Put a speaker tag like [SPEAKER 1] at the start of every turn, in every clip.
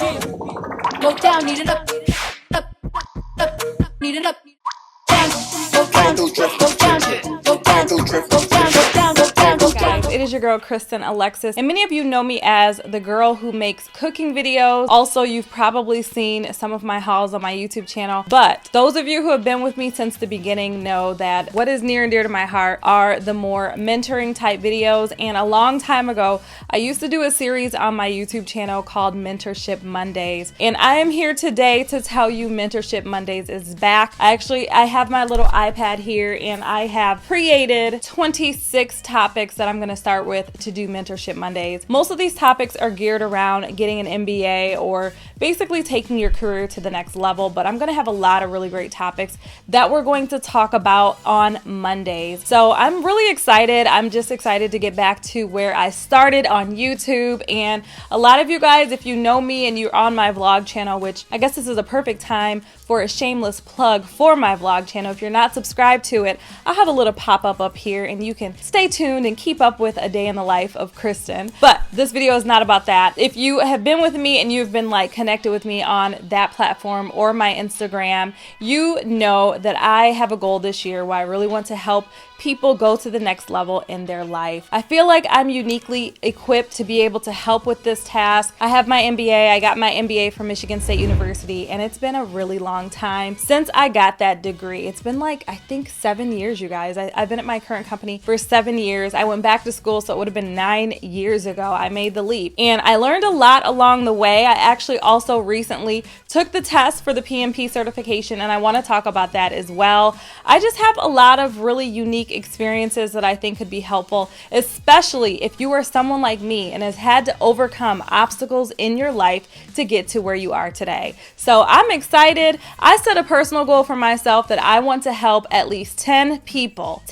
[SPEAKER 1] Go down, need it up, need it up, down, go down, go down, go down, go down, go down, go down, go down, go down.
[SPEAKER 2] Guys, it is your girl Kristyn Alexis, and many of you know me as the girl who makes cooking videos. Also, you've probably seen some of my hauls on my YouTube channel, but those of you who have been with me since the beginning know that what is near and dear to my heart are the more mentoring type videos. And a long time ago, I used to do a series on my YouTube channel called Mentorship Mondays, and I am here today to tell you Mentorship Mondays is back. I have my little iPad here, and I have created 26 topics that I'm going to start with to do Mentorship Mondays. Most of these topics are geared around getting an MBA or basically taking your career to the next level, but I'm going to have a lot of really great topics that we're going to talk about on Mondays. So I'm really excited. I'm just excited to get back to where I started on YouTube. And a lot of you guys, if you know me and you're on my vlog channel, which I guess this is a perfect time for a shameless plug for my vlog channel. If you're not subscribed to it, I'll have a little pop-up up here and you can stay tuned and keep up with a day in the life of Kristyn. But this video is not about that. If you have been with me and you've been like connected with me on that platform or my Instagram, you know that I have a goal this year where I really want to help people go to the next level in their life. I feel like I'm uniquely equipped to be able to help with this task. I have my MBA. I got my MBA from Michigan State University, and it's been a really long time since I got that degree. It's been like, I think 7 years, you guys. I've been at my current company for 7 years. I went back to school, so it would have been 9 years ago I made the leap. And I learned a lot along the way. I actually also recently took the test for the PMP certification, and I want to talk about that as well. I just have a lot of really unique experiences that I think could be helpful, especially if you are someone like me and has had to overcome obstacles in your life to get to where you are today. So I'm excited. I set a personal goal for myself that I want to help at least 10 people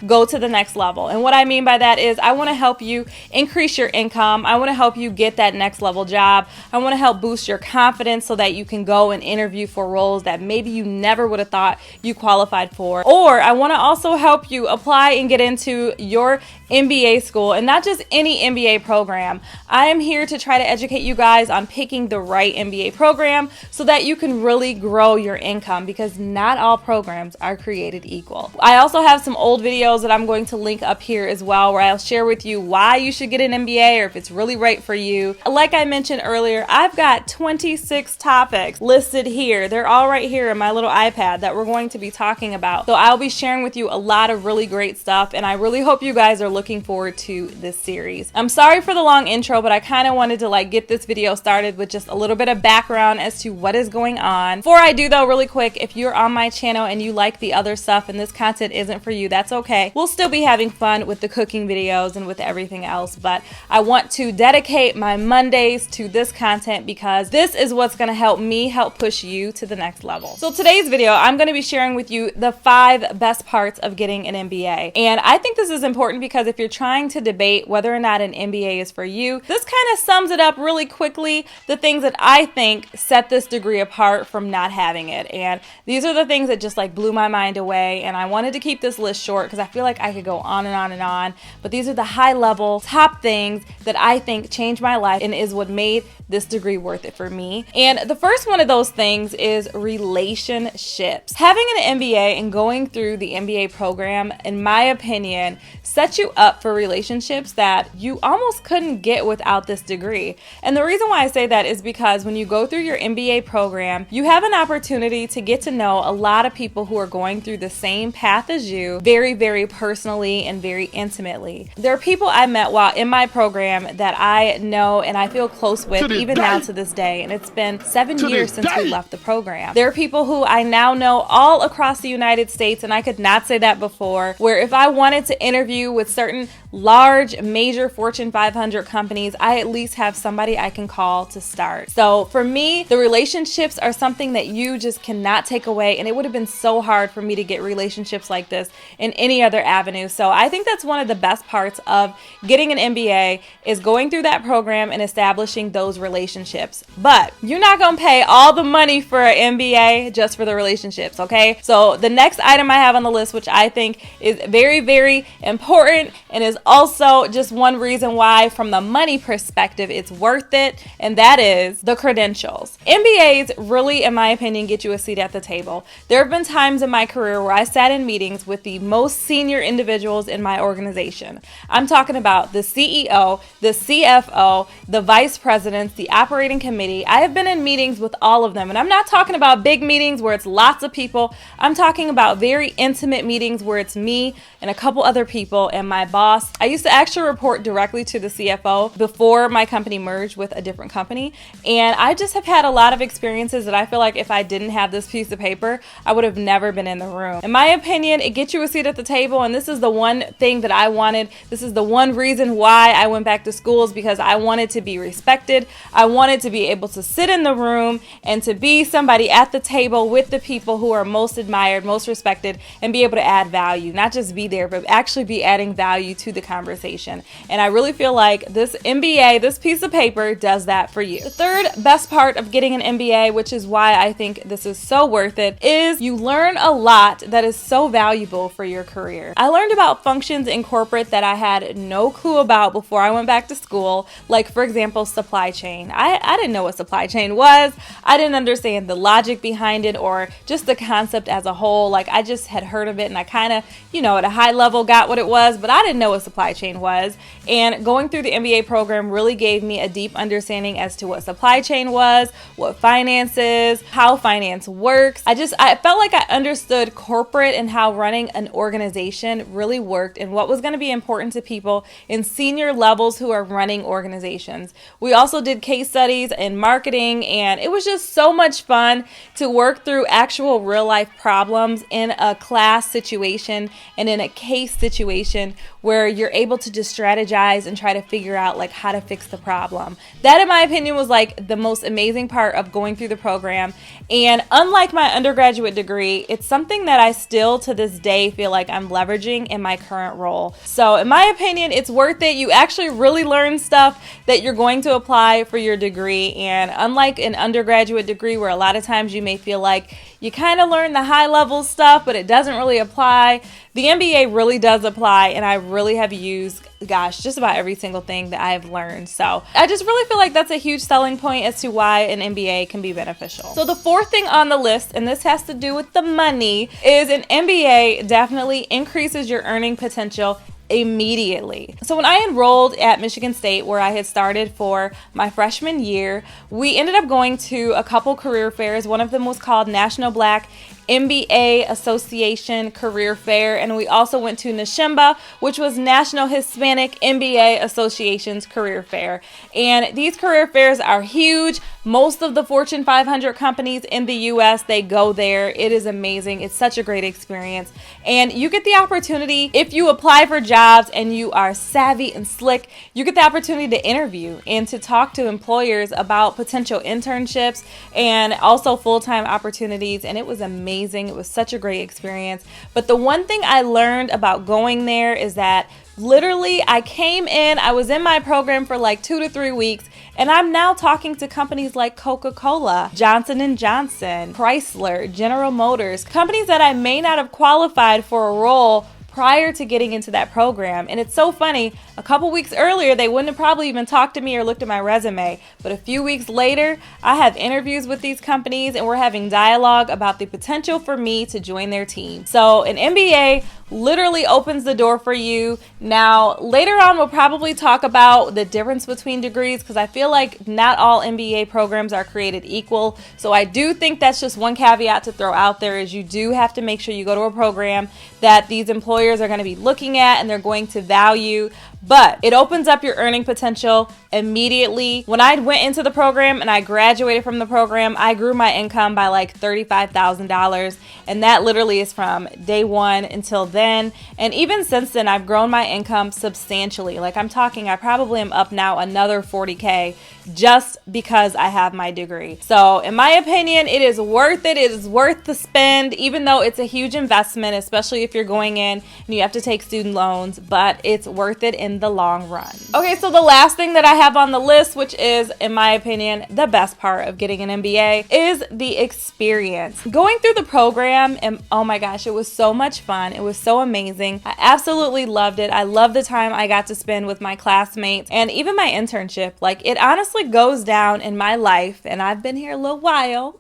[SPEAKER 2] go to the next level. And what I mean by that is I want to help you increase your income. I want to help you get that next level job. I want to help boost your confidence so that you can go and interview for roles that maybe you never would have thought you qualified for. Or I want to also help you apply and get into your MBA school, and not just any MBA program. I am here to try to educate you guys on picking the right MBA program so that you can really grow your income, because not all programs are created equal. I also have some old videos that I'm going to link up here as well, where I'll share with you why you should get an MBA or if it's really right for you. Like I mentioned earlier, I've got 26 topics listed here. They're all right here in my little iPad that we're going to be talking about. So I'll be sharing with you a lot of really great stuff, and I really hope you guys are looking forward to this series. I'm sorry for the long intro, but I kind of wanted to like get this video started with just a little bit of background as to what is going on. Before I do though, really quick, if you're on my channel and you like the other stuff and this content isn't for you, that's okay. We'll still be having fun with the cooking videos and with everything else, but I want to dedicate my Mondays to this content because this is what's going to help me help push you to the next level. So today's video, I'm going to be sharing with you the 5 best parts of getting an MBA. And I think this is important because if you're trying to debate whether or not an MBA is for you, this kind of sums it up really quickly, the things that I think set this degree apart from not having it. And these are the things that just like blew my mind away. And I wanted to keep this list short because I feel like I could go on and on and on. But these are the high level top things that I think changed my life and is what made this degree worth it for me. And the first one of those things is relationships. Having an MBA and going through the MBA program, in my opinion, sets you up for relationships that you almost couldn't get without this degree. And the reason why I say that is because when you go through your MBA program, you have an opportunity to get to know a lot of people who are going through the same path as you very, very personally and very intimately. There are people I met while in my program that I know and I feel close with even now to this day, and it's been 7 years since we left the program. There are people who I now know all across the United States, and I could not say that before, where if I wanted to interview with certain large, major Fortune 500 companies, I at least have somebody I can call to start. So for me, the relationships are something that you just cannot take away, and it would have been so hard for me to get relationships like this in any other avenue. So I think that's one of the best parts of getting an MBA is going through that program and establishing those relationships. But you're not going to pay all the money for an MBA just for the relationships, okay? So the next item I have on the list, which I think is very, very important and is also just one reason why from the money perspective it's worth it, and that is the credentials. MBAs really, in my opinion, get you a seat at the table. There have been times in my career where I sat in meetings with the most senior individuals in my organization. I'm talking about the CEO, the CFO, the vice presidents, the operating committee. I have been in meetings with all of them, and I'm not talking about big meetings where it's lots of people. I'm talking about very intimate meetings where it's me and a couple other people and my boss. I used to actually report directly to the CFO before my company merged with a different company, and I just have had a lot of experiences that I feel like if I didn't have this piece of paper, I would have never been in the room. In my opinion, it gets you a seat at the table, and this is the one thing that I wanted. This is the one reason why I went back to school, is because I wanted to be respected. I wanted to be able to sit in the room and to be somebody at the table with the people who are most admired, most respected, and be able to add value. Not just be there, but actually be adding value to the conversation. And I really feel like this MBA, this piece of paper, does that for you. The third best part of getting an MBA, which is why I think this is so worth it, is you learn a lot that is so valuable for your career. I learned about functions in corporate that I had no clue about before I went back to school, like for example, supply chain. I didn't know what supply chain was. I didn't understand the logic behind it or just the concept as a whole. Like I just had heard of it and I kind of, at a high level got what it was, but I didn't know what supply chain was. And going through the MBA program really gave me a deep understanding as to what supply chain was, what finance is, how finance works. I felt like I understood corporate and how running an organization really worked and what was going to be important to people in senior levels who are running organizations. We also did case studies in marketing, and it was just so much fun to work through actual real life problems in a class situation and in a case situation where you're able to just strategize and try to figure out like how to fix the problem. That, in my opinion, was like the most amazing part of going through the program. And unlike my undergraduate degree, it's something that I still to this day feel like I'm leveraging in my current role. So in my opinion, it's worth it. You actually really learn stuff that you're going to apply for your degree. And unlike an undergraduate degree where a lot of times you may feel like you kind of learn the high level stuff, but it doesn't really apply, the MBA really does apply, and I really have used, just about every single thing that I've learned. So I just really feel like that's a huge selling point as to why an MBA can be beneficial. So the fourth thing on the list, and this has to do with the money, is an MBA definitely increases your earning potential immediately. So when I enrolled at Michigan State, where I had started for my freshman year, we ended up going to a couple career fairs. One of them was called National Black MBA Association Career Fair, and we also went to NHSMBA, which was National Hispanic MBA Association's Career Fair. And these career fairs are huge. Most of the Fortune 500 companies in the US, they go there. It is amazing. It's such a great experience. And you get the opportunity, if you apply for jobs and you are savvy and slick, you get the opportunity to interview and to talk to employers about potential internships and also full-time opportunities. And it was amazing. It was such a great experience. But the one thing I learned about going there is that literally I was in my program for like 2 to 3 weeks, and I'm now talking to companies like Coca-Cola, Johnson & Johnson, Chrysler, General Motors, companies that I may not have qualified for a role prior to getting into that program. And it's so funny, a couple weeks earlier, they wouldn't have probably even talked to me or looked at my resume. But a few weeks later, I have interviews with these companies and we're having dialogue about the potential for me to join their team. So an MBA literally opens the door for you. Now, later on, we'll probably talk about the difference between degrees because I feel like not all MBA programs are created equal. So I do think that's just one caveat to throw out there, is you do have to make sure you go to a program that these employers are going to be looking at and they're going to value. But it opens up your earning potential immediately. When I went into the program and I graduated from the program, I grew my income by like $35,000. And that literally is from day one until then. And even since then, I've grown my income substantially. Like I'm talking, I probably am up now another $40K just because I have my degree. So in my opinion, it is worth it. It is worth the spend, even though it's a huge investment, especially if you're going in and you have to take student loans, but it's worth it in the long run. Okay, so the last thing that I have on the list, which is, in my opinion, the best part of getting an MBA, is the experience. Going through the program, and oh my gosh, it was so much fun. It was so amazing. I absolutely loved it. I love the time I got to spend with my classmates and even my internship. Like, it honestly goes down in my life, and I've been here a little while.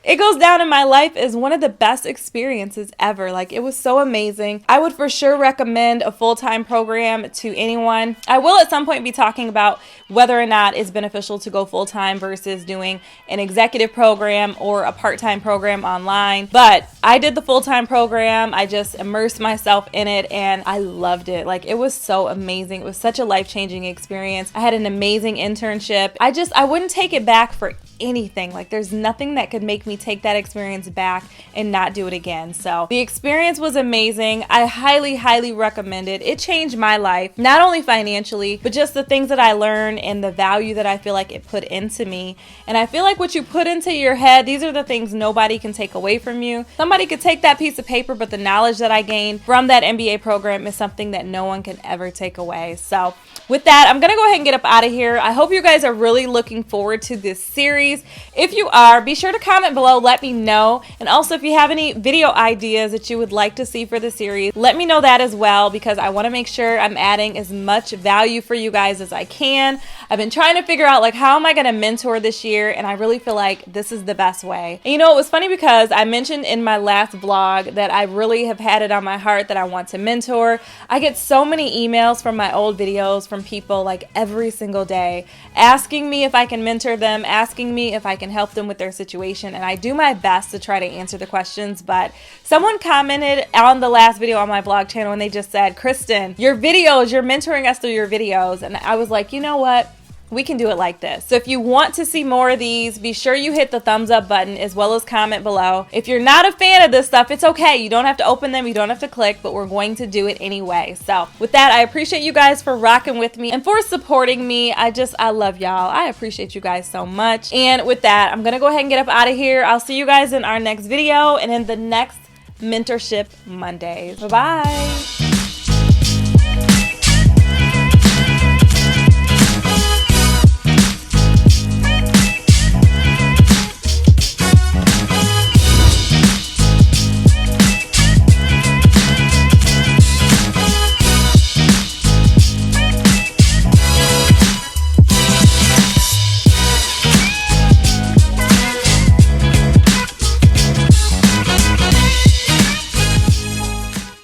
[SPEAKER 2] It goes down in my life as one of the best experiences ever. Like, it was so amazing. I would for sure recommend a full-time program to anyone. I will at some point be talking about whether or not it's beneficial to go full-time versus doing an executive program or a part-time program online. But I did the full-time program. I just immersed myself in it and I loved it. Like, it was so amazing. It was such a life-changing experience. I had an amazing internship. I wouldn't take it back for anything. Like, there's nothing that could make me take that experience back and not do it again. So the experience was amazing. I highly recommend it. It changed my life, not only financially, but just the things that I learned and the value that I feel like it put into me. And I feel like what you put into your head, these are the things nobody can take away from you. Somebody could take that piece of paper, but the knowledge that I gained from that MBA program is something that no one can ever take away. So with that, I'm gonna go ahead and get up out of here. I hope you guys are really looking forward to this series. If you are, be sure to comment below, let me know. And also, if you have any video ideas that you would like to see for the series, let me know that as well, because I want to make sure I'm adding as much value for you guys as I can. I've been trying to figure out, like, how am I going to mentor this year, and I really feel like this is the best way. And you know, it was funny because I mentioned in my last vlog that I really have had it on my heart that I want to mentor. I get so many emails from my old videos from people, like, every single day asking me if I can mentor them, asking me if I can help them with their situation, and I do my best to try to answer the questions. But someone commented on the last video on my vlog channel and they just said, Kristyn, your videos, you're mentoring us through your videos. And I was like, you know what? We can do it like this. So if you want to see more of these, be sure you hit the thumbs up button as well as comment below. If you're not a fan of this stuff, it's okay. You don't have to open them, you don't have to click, but we're going to do it anyway. So with that, I appreciate you guys for rocking with me and for supporting me. I love y'all. I appreciate you guys so much. And with that, I'm gonna go ahead and get up out of here. I'll see you guys in our next video and in the next Mentorship Mondays. Bye-bye.